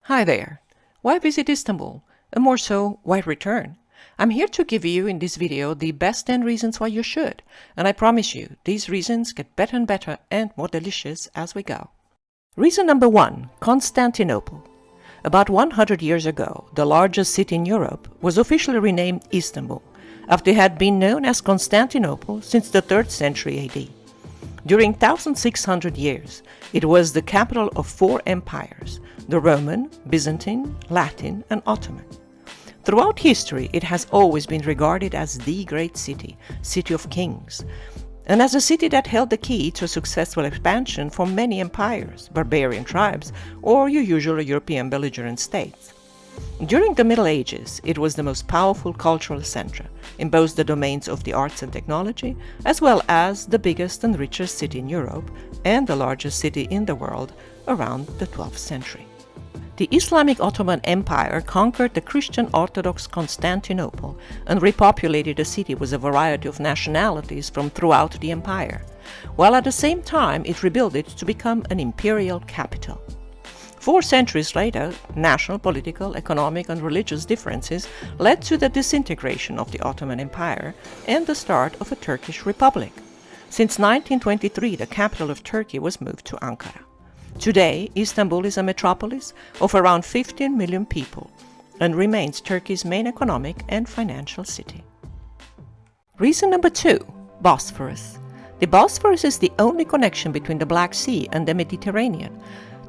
Hi there. Why visit Istanbul? And more so, why return? I'm here to give you in this video the best 10 reasons why you should, and I promise you, these reasons get better and better and more delicious as we go. Reason number 1, Constantinople. About 100 years ago, the largest city in Europe was officially renamed Istanbul, after it had been known as Constantinople since the 3rd century AD. During 1600 years, it was the capital of 4 empires, the Roman, Byzantine, Latin, and Ottoman. Throughout history, it has always been regarded as the great city, city of kings, and as a city that held the key to a successful expansion for many empires, barbarian tribes, or your usual European belligerent states. During the Middle Ages, it was the most powerful cultural center in both the domains of the arts and technology, as well as the biggest and richest city in Europe and the largest city in the world around the 12th century. The Islamic Ottoman Empire conquered the Christian Orthodox Constantinople and repopulated the city with a variety of nationalities from throughout the empire, while at the same time it rebuilt it to become an imperial capital. 4 centuries later, national, political, economic, and religious differences led to the disintegration of the Ottoman Empire and the start of a Turkish Republic. Since 1923, the capital of Turkey was moved to Ankara. Today, Istanbul is a metropolis of around 15 million people and remains Turkey's main economic and financial city. Reason number 2, Bosphorus. The Bosphorus is the only connection between the Black Sea and the Mediterranean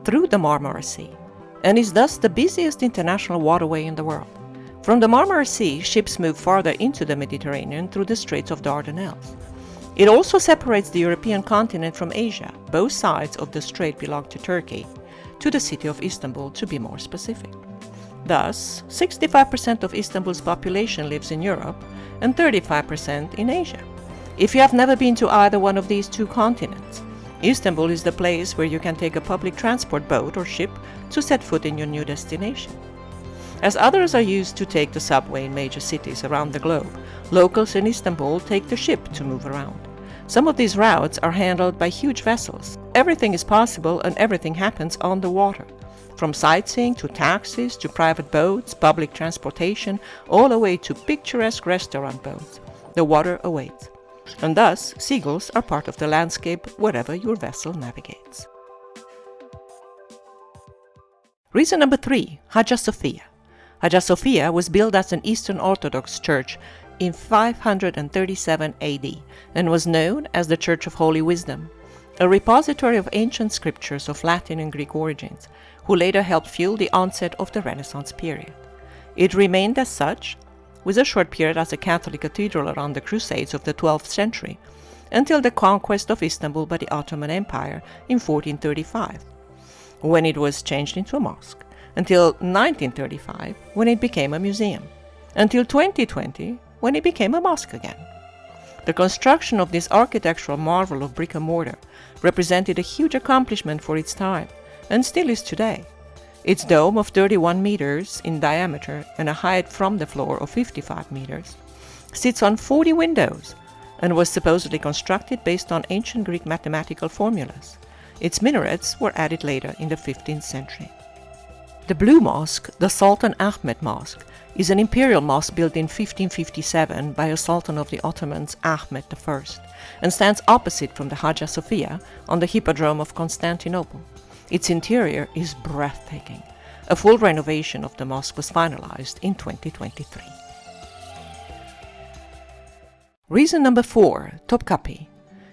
through the Marmara Sea, and is thus the busiest international waterway in the world. From the Marmara Sea, ships move farther into the Mediterranean through the Straits of Dardanelles. It also separates the European continent from Asia. Both sides of the strait belong to Turkey, to the city of Istanbul to be more specific. Thus, 65% of Istanbul's population lives in Europe and 35% in Asia. If you have never been to either one of these 2 continents, Istanbul is the place where you can take a public transport boat or ship to set foot in your new destination. As others are used to take the subway in major cities around the globe, locals in Istanbul take the ship to move around. Some of these routes are handled by huge vessels. Everything is possible and everything happens on the water. From sightseeing to taxis to private boats, public transportation, all the way to picturesque restaurant boats. The water awaits. And thus, seagulls are part of the landscape wherever your vessel navigates. Reason number 3, Hagia Sophia. Hagia Sophia was built as an Eastern Orthodox church in 537 AD and was known as the Church of Holy Wisdom, a repository of ancient scriptures of Latin and Greek origins, who later helped fuel the onset of the Renaissance period. It remained as such, with a short period as a Catholic cathedral around the Crusades of the 12th century, until the conquest of Istanbul by the Ottoman Empire in 1435, when it was changed into a mosque, until 1935, when it became a museum, until 2020, when it became a mosque again. The construction of this architectural marvel of brick and mortar represented a huge accomplishment for its time, and still is today. Its dome of 31 meters in diameter and a height from the floor of 55 meters sits on 40 windows and was supposedly constructed based on ancient Greek mathematical formulas. Its minarets were added later in the 15th century. The Blue Mosque, the Sultan Ahmed Mosque, is an imperial mosque built in 1557 by a sultan of the Ottomans, Ahmed I, and stands opposite from the Hagia Sophia on the Hippodrome of Constantinople. Its interior is breathtaking. A full renovation of the mosque was finalized in 2023. Reason number 4, Topkapi.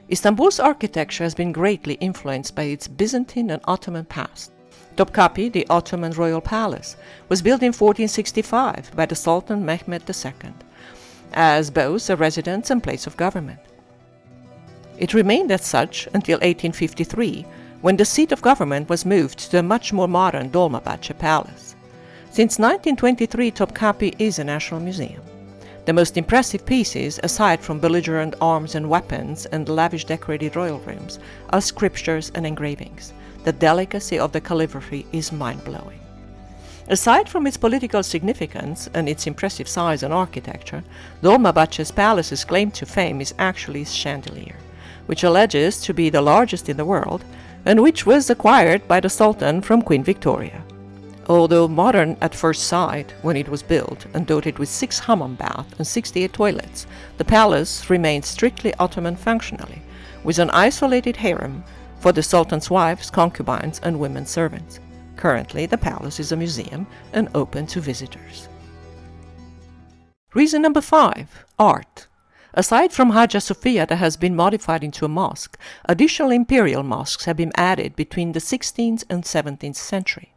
Istanbul's architecture has been greatly influenced by its Byzantine and Ottoman past. Topkapi, the Ottoman royal palace, was built in 1465 by the Sultan Mehmed II, as both a residence and place of government. It remained as such until 1853, when the seat of government was moved to the much more modern Dolmabahce Palace. Since 1923, Topkapi is a national museum. The most impressive pieces, aside from belligerent arms and weapons and lavish decorated royal rooms, are sculptures and engravings. The delicacy of the calligraphy is mind-blowing. Aside from its political significance and its impressive size and architecture, Dolmabahce's palace's claim to fame is actually its chandelier, which alleges to be the largest in the world, and which was acquired by the Sultan from Queen Victoria. Although modern at first sight when it was built and doted with 6 hammam baths and 68 toilets, the palace remained strictly Ottoman functionally, with an isolated harem for the Sultan's wives, concubines, and women servants. Currently, the palace is a museum and open to visitors. Reason number 5. Art. Aside from Hagia Sophia that has been modified into a mosque, additional imperial mosques have been added between the 16th and 17th century.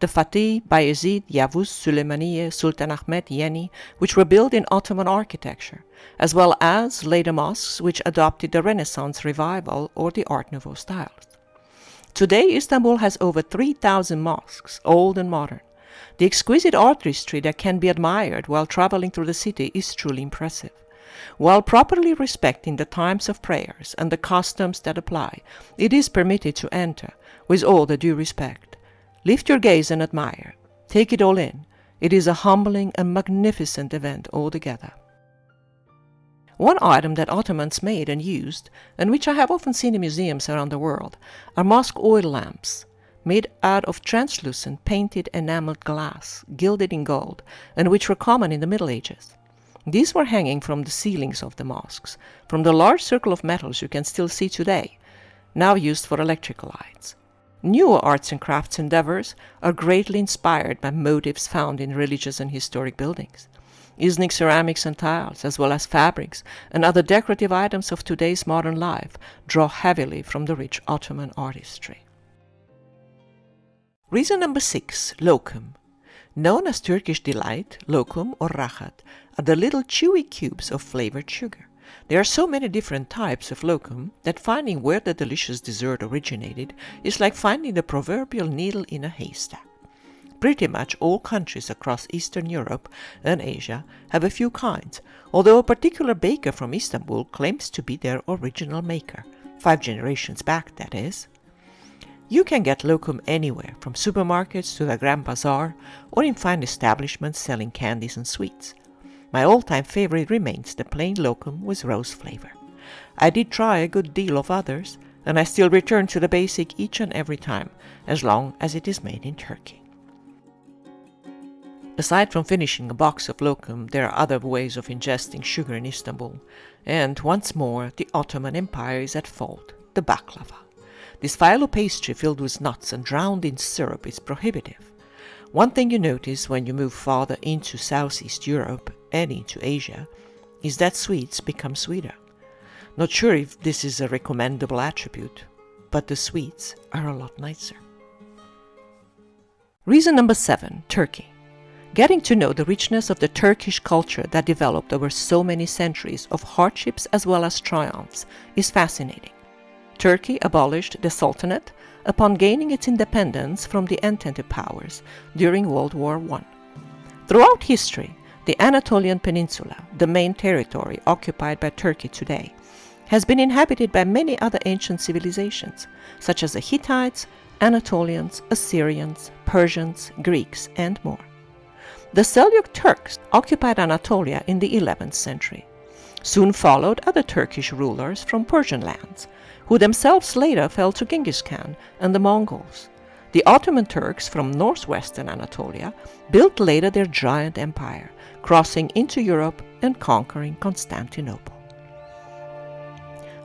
The Fatih, Bayezid, Yavuz, Süleymaniye, Sultan Ahmed, Yeni, which were built in Ottoman architecture, as well as later mosques which adopted the Renaissance revival or the Art Nouveau styles. Today, Istanbul has over 3,000 mosques, old and modern. The exquisite artistry that can be admired while traveling through the city is truly impressive. While properly respecting the times of prayers and the customs that apply, it is permitted to enter with all the due respect. Lift your gaze and admire. Take it all in. It is a humbling and magnificent event altogether. One item that Ottomans made and used, and which I have often seen in museums around the world, are mosque oil lamps, made out of translucent painted enameled glass, gilded in gold, and which were common in the Middle Ages. These were hanging from the ceilings of the mosques, from the large circle of metals you can still see today, now used for electrical lights. Newer arts and crafts endeavors are greatly inspired by motifs found in religious and historic buildings. Iznik ceramics and tiles, as well as fabrics and other decorative items of today's modern life, draw heavily from the rich Ottoman artistry. Reason number 6. Lokum. Known as Turkish delight, lokum or rahat are the little chewy cubes of flavored sugar. There are so many different types of lokum that finding where the delicious dessert originated is like finding the proverbial needle in a haystack. Pretty much all countries across Eastern Europe and Asia have a few kinds, although a particular baker from Istanbul claims to be their original maker, 5 generations back, that is. You can get lokum anywhere, from supermarkets to the Grand Bazaar, or in fine establishments selling candies and sweets. My all-time favorite remains the plain lokum with rose flavor. I did try a good deal of others, and I still return to the basic each and every time, as long as it is made in Turkey. Aside from finishing a box of lokum, there are other ways of ingesting sugar in Istanbul, and once more the Ottoman Empire is at fault, the baklava. This phyllo pastry filled with nuts and drowned in syrup is prohibitive. One thing you notice when you move farther into Southeast Europe and into Asia is that sweets become sweeter. Not sure if this is a recommendable attribute, but the sweets are a lot nicer. Reason number 7. Turkey. Getting to know the richness of the Turkish culture that developed over so many centuries of hardships as well as triumphs is fascinating. Turkey abolished the Sultanate upon gaining its independence from the Entente powers during World War I. Throughout history, the Anatolian Peninsula, the main territory occupied by Turkey today, has been inhabited by many other ancient civilizations, such as the Hittites, Anatolians, Assyrians, Persians, Greeks, and more. The Seljuk Turks occupied Anatolia in the 11th century. Soon followed other Turkish rulers from Persian lands, who themselves later fell to Genghis Khan and the Mongols. The Ottoman Turks from northwestern Anatolia built later their giant empire, crossing into Europe and conquering Constantinople.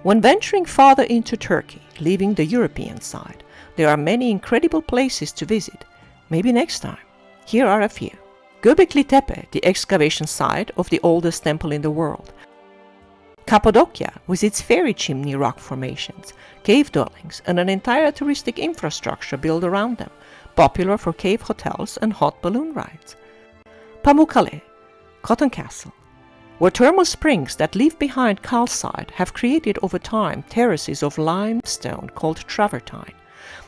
When venturing farther into Turkey, leaving the European side, there are many incredible places to visit. Maybe next time. Here are a few. Göbekli Tepe, the excavation site of the oldest temple in the world. Cappadocia, with its fairy chimney rock formations, cave dwellings, and an entire touristic infrastructure built around them, popular for cave hotels and hot balloon rides. Pamukkale, Cotton Castle, where thermal springs that leave behind calcite have created over time terraces of limestone called travertine.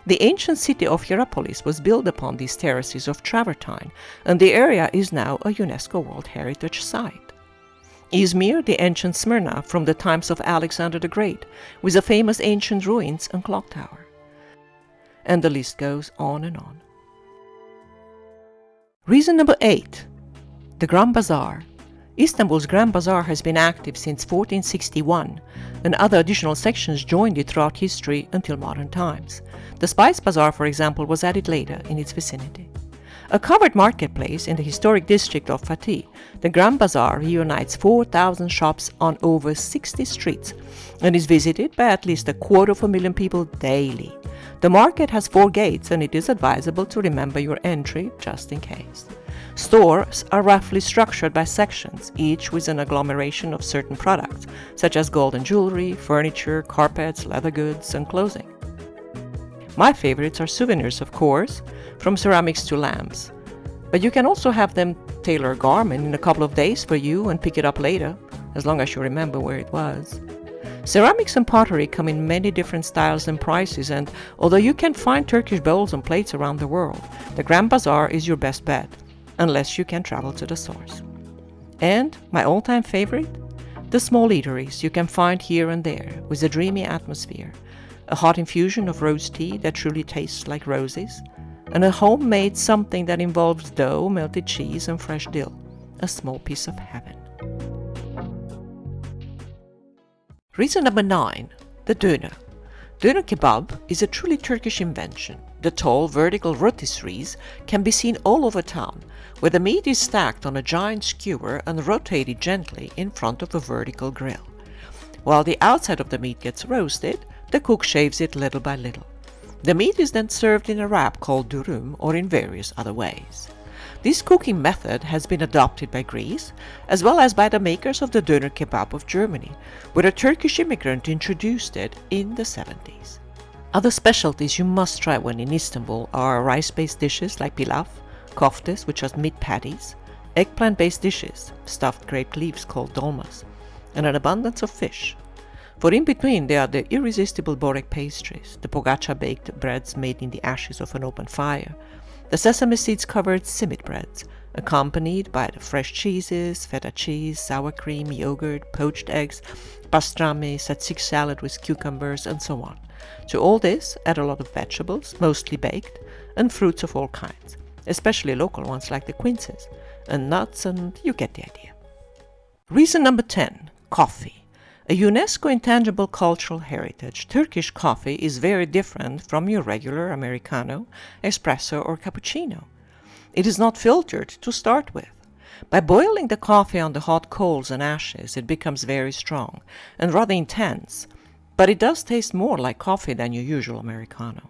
The ancient city of Hierapolis was built upon these terraces of travertine, and the area is now a UNESCO World Heritage Site. Izmir, the ancient Smyrna from the times of Alexander the Great, with the famous ancient ruins and clock tower. And the list goes on and on. Reason number 8. The Grand Bazaar. Istanbul's Grand Bazaar has been active since 1461, and other additional sections joined it throughout history until modern times. The Spice Bazaar, for example, was added later in its vicinity. A covered marketplace in the historic district of Fatih, the Grand Bazaar reunites 4,000 shops on over 60 streets and is visited by at least 250,000 people daily. The market has 4 gates and it is advisable to remember your entry just in case. Stores are roughly structured by sections, each with an agglomeration of certain products, such as gold and jewelry, furniture, carpets, leather goods, and clothing. My favorites are souvenirs, of course, from ceramics to lamps. But you can also have them tailor a garment in a couple of days for you and pick it up later, as long as you remember where it was. Ceramics and pottery come in many different styles and prices, and although you can find Turkish bowls and plates around the world, the Grand Bazaar is your best bet, unless you can travel to the source. And my all-time favorite? The small eateries you can find here and there, with a dreamy atmosphere, a hot infusion of rose tea that truly tastes like roses, and a homemade something that involves dough, melted cheese, and fresh dill, a small piece of heaven. Reason number 9, the döner. Döner kebab is a truly Turkish invention. The tall, vertical rotisseries can be seen all over town, where the meat is stacked on a giant skewer and rotated gently in front of a vertical grill. While the outside of the meat gets roasted, the cook shaves it little by little. The meat is then served in a wrap called durum or in various other ways. This cooking method has been adopted by Greece, as well as by the makers of the döner kebab of Germany, where a Turkish immigrant introduced it in the 70s. Other specialties you must try when in Istanbul are rice-based dishes like pilaf, koftes, which are meat patties, eggplant-based dishes, stuffed grape leaves called dolmas, and an abundance of fish. For in between there are the irresistible borek pastries, the pogača-baked breads made in the ashes of an open fire, the sesame seeds-covered simit breads, accompanied by the fresh cheeses, feta cheese, sour cream, yogurt, poached eggs, pastrami, tzatziki salad with cucumbers, and so on. To all this, add a lot of vegetables, mostly baked, and fruits of all kinds, especially local ones like the quinces, and nuts, and you get the idea. Reason number 10, coffee. A UNESCO intangible cultural heritage, Turkish coffee is very different from your regular Americano, espresso, or cappuccino. It is not filtered to start with. By boiling the coffee on the hot coals and ashes, it becomes very strong and rather intense, but it does taste more like coffee than your usual Americano.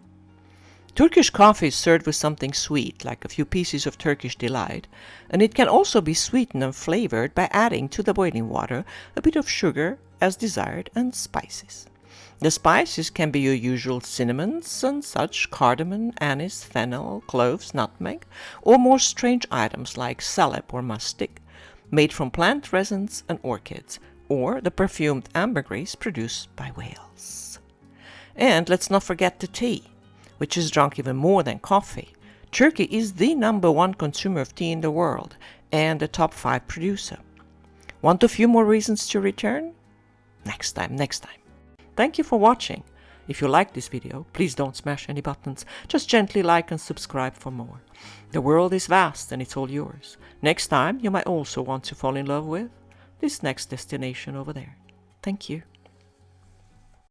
Turkish coffee is served with something sweet, like a few pieces of Turkish delight, and it can also be sweetened and flavored by adding to the boiling water a bit of sugar as desired and spices. The spices can be your usual cinnamons and such, cardamom, anise, fennel, cloves, nutmeg, or more strange items like salep or mastic, made from plant resins and orchids, or the perfumed ambergris produced by whales. And let's not forget the tea, which is drunk even more than coffee. Turkey is the #1 consumer of tea in the world and the top 5 producer. Want a few more reasons to return? Next time. Thank you for watching. If you like this video, please don't smash any buttons. Just gently like and subscribe for more. The world is vast and it's all yours. Next time, you might also want to fall in love with this next destination over there. Thank you.